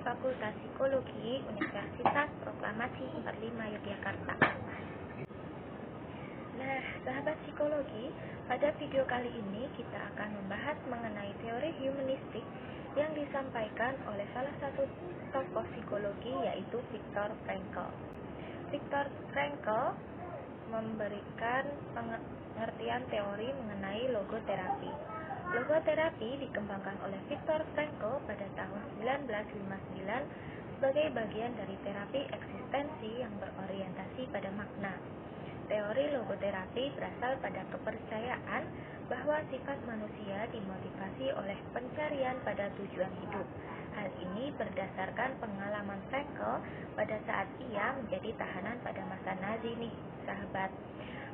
Fakultas Psikologi Universitas Proklamasi 45 Yogyakarta. Nah, sahabat psikologi, pada video kali ini kita akan membahas mengenai teori humanistik yang disampaikan oleh salah satu tokoh psikologi, yaitu Viktor Frankl. Viktor Frankl memberikan pengertian teori mengenai logoterapi. Logoterapi dikembangkan oleh Viktor Frankl pada tahun 1959 sebagai bagian dari terapi eksistensi yang berorientasi pada makna. Teori logoterapi berasal pada kepercayaan bahwa sifat manusia dimotivasi oleh pencarian pada tujuan hidup. Hal ini berdasarkan pengalaman Frankl pada saat ia menjadi tahanan pada masa Nazi nih, sahabat.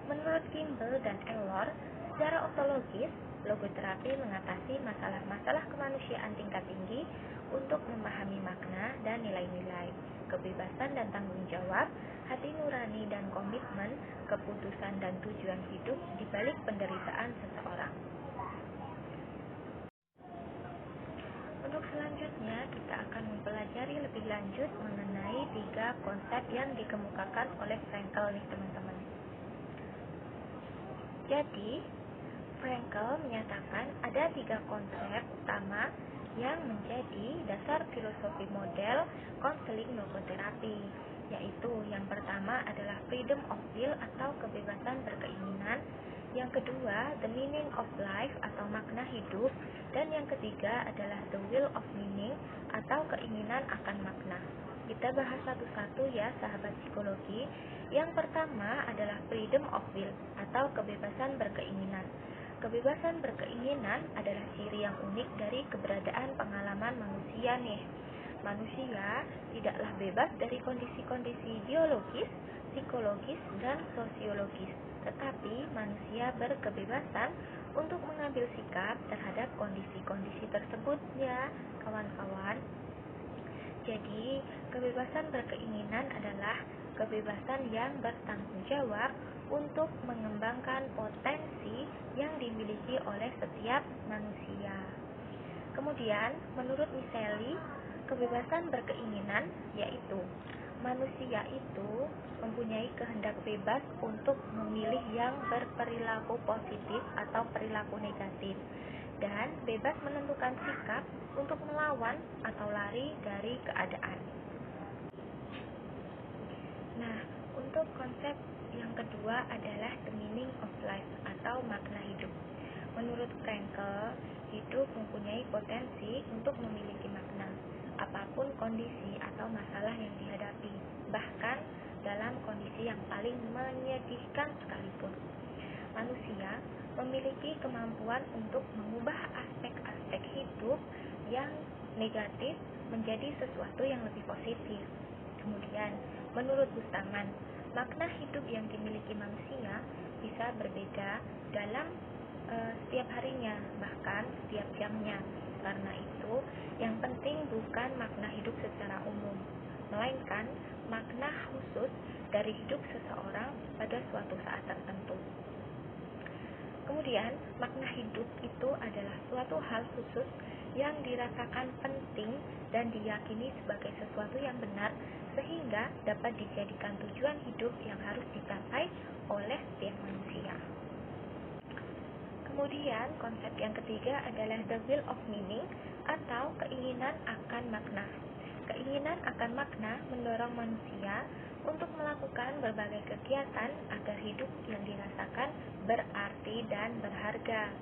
Menurut Kimball dan Elor, secara ontologis, logoterapi mengatasi masalah-masalah kemanusiaan tingkat tinggi untuk memahami makna dan nilai-nilai, kebebasan dan tanggung jawab, hati nurani dan komitmen, keputusan dan tujuan hidup di balik penderitaan seseorang. Untuk selanjutnya, kita akan mempelajari lebih lanjut mengenai 3 konsep yang dikemukakan oleh Frankl nih, teman-teman. Jadi, Frankl menyatakan ada 3 konsep utama yang menjadi dasar filosofi model konseling logoterapi, yaitu yang pertama adalah freedom of will atau kebebasan berkeinginan, yang kedua the meaning of life atau makna hidup, dan yang ketiga adalah the will of meaning atau keinginan akan makna. Kita bahas satu-satu ya, sahabat psikologi. Yang pertama adalah freedom of will atau kebebasan berkeinginan. Kebebasan berkeinginan adalah ciri yang unik dari keberadaan pengalaman manusia nih. Manusia tidaklah bebas dari kondisi-kondisi biologis, psikologis, dan sosiologis, tetapi manusia berkebebasan untuk mengambil sikap terhadap kondisi-kondisi tersebut ya, kawan-kawan. Jadi, kebebasan berkeinginan adalah kebebasan yang bertanggung jawab untuk mengembangkan potensi yang dimiliki oleh setiap manusia. Kemudian, menurut Miseli, kebebasan berkeinginan yaitu manusia itu mempunyai kehendak bebas untuk memilih yang berperilaku positif atau perilaku negatif, dan bebas menentukan sikap untuk melawan atau lari dari keadaan. Nah, untuk konsep yang kedua adalah the meaning of life atau makna hidup. Menurut Frankl, hidup mempunyai potensi untuk memiliki makna, apapun kondisi atau masalah yang dihadapi, bahkan dalam kondisi yang paling menyedihkan sekalipun. Manusia memiliki kemampuan untuk mengubah aspek-aspek hidup yang negatif menjadi sesuatu yang lebih positif. Kemudian, menurut Bustaman, makna hidup yang dimiliki manusia bisa berbeda dalam setiap harinya, bahkan setiap jamnya. Karena itu, yang penting bukan makna hidup secara umum, melainkan makna khusus dari hidup seseorang pada suatu saat tertentu. Kemudian, makna hidup itu adalah suatu hal khusus yang dirasakan penting dan diyakini sebagai sesuatu yang benar, sehingga dapat dijadikan tujuan hidup yang harus dicapai oleh setiap manusia. Kemudian, konsep yang ketiga adalah the will of meaning atau keinginan akan makna. Keinginan akan makna mendorong manusia untuk melakukan berbagai kegiatan agar hidup yang dirasakan berarti dan berharga.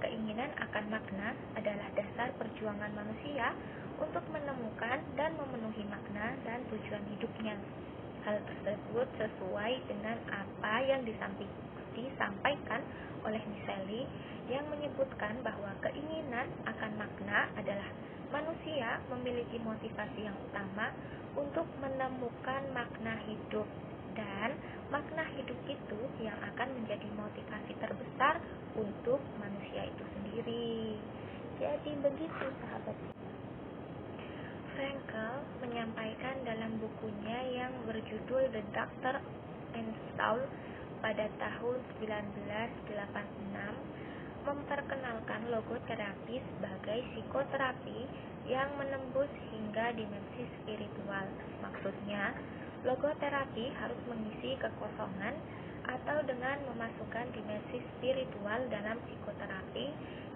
Keinginan akan makna adalah dasar perjuangan manusia untuk menemukan dan memenuhi makna dan tujuan hidupnya. Hal tersebut sesuai dengan apa yang disampaikan oleh Miseli yang menyebutkan bahwa keinginan akan makna adalah manusia memiliki motivasi yang utama untuk menemukan makna hidup, dan makna hidup itu yang akan menjadi motivasi terbesar untuk manusia itu sendiri. Jadi begitu, sahabat. Frankl menyampaikan dalam bukunya yang berjudul The Doctor and Soul pada tahun 1986 memperkenalkan logoterapi sebagai psikoterapi yang menembus hingga pada dimensi spiritual. Maksudnya, logoterapi harus mengisi kekosongan atau dengan memasukkan dimensi spiritual dalam psikoterapi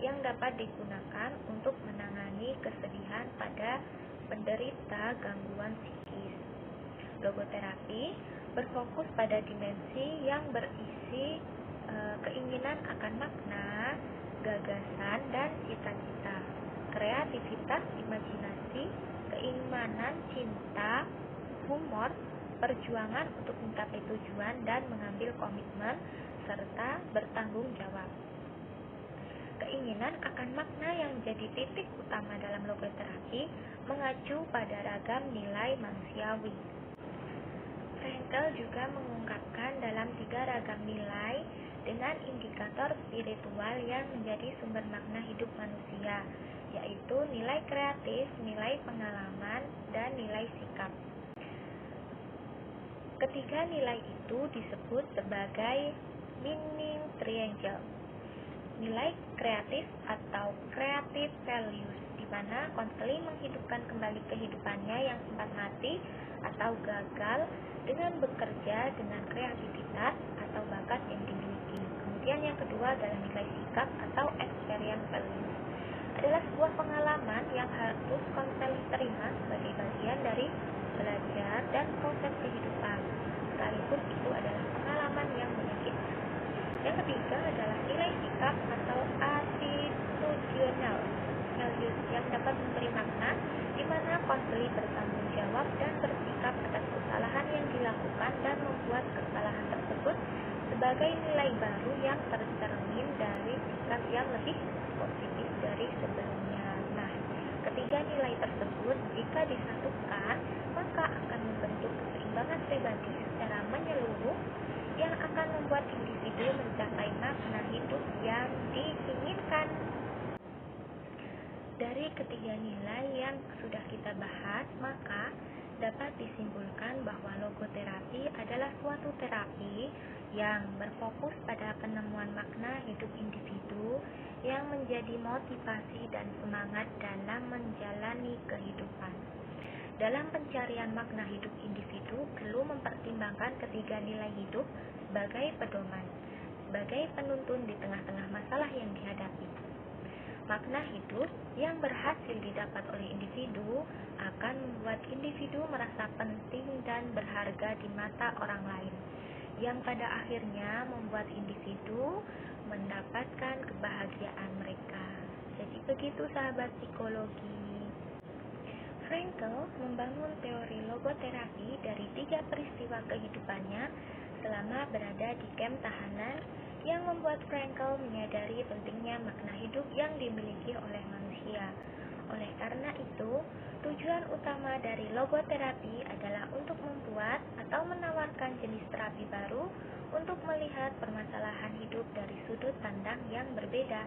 yang dapat digunakan untuk menangani kesedihan pada penderita gangguan psikis. Logoterapi berfokus pada dimensi yang berisi keinginan akan makna, gagasan, dan cita-cita, kreativitas, imajinasi, keimanan, cinta, humor, perjuangan untuk mencapai tujuan dan mengambil komitmen, serta bertanggung jawab. Keinginan akan makna yang menjadi titik utama dalam logoterapi mengacu pada ragam nilai manusiawi. Frankl juga mengungkapkan dalam 3 ragam nilai dengan indikator spiritual yang menjadi sumber makna hidup manusia, yaitu nilai kreatif, nilai pengalaman, dan nilai sikap. Ketiga nilai itu disebut sebagai meaning triangle. Nilai kreatif atau creative values, di mana konseling menghidupkan kembali kehidupannya yang sempat mati atau gagal dengan bekerja dengan kreativitas atau bakat yang dimiliki. Kemudian yang kedua adalah nilai sikap atau experience values. Adalah sebuah pengalaman yang harus konseling terima sebagai bagian dari belajar dan proses kehidupan, sekalipun itu adalah pengalaman yang menyakitkan. Yang ketiga adalah nilai sikap atau attitudinal values yang dapat memberi makna, di mana konseling bertanggung jawab dan bersikap atas kesalahan yang dilakukan dan membuat kesalahan tersebut sebagai nilai baru yang tercermin dari sikap yang lebih positif dari sebelumnya. Nah, ketiga nilai tersebut jika disatukan maka akan membentuk keseimbangan pribadi secara menyeluruh yang akan membuat individu mencapai makna hidup yang diinginkan. Dari ketiga nilai yang sudah kita bahas, maka dapat disimpulkan bahwa logoterapi adalah suatu terapi yang berfokus pada penemuan makna hidup individu yang menjadi motivasi dan semangat dalam menjalani kehidupan. Dalam pencarian makna hidup individu perlu mempertimbangkan ketiga nilai hidup sebagai pedoman, sebagai penuntun di tengah-tengah masalah yang dihadapi. Makna hidup yang berhasil didapat oleh individu akan membuat individu merasa penting dan berharga di mata orang lain, yang pada akhirnya membuat individu mendapatkan kebahagiaan mereka. Jadi begitu sahabat psikologi. Frankl membangun teori logoterapi dari 3 peristiwa kehidupannya selama berada di kamp tahanan yang membuat Frankl menyadari pentingnya makna hidup yang dimiliki oleh manusia. Oleh karena itu, tujuan utama dari logoterapi adalah untuk membuat atau menawarkan jenis terapi baru untuk melihat permasalahan hidup dari sudut pandang yang berbeda.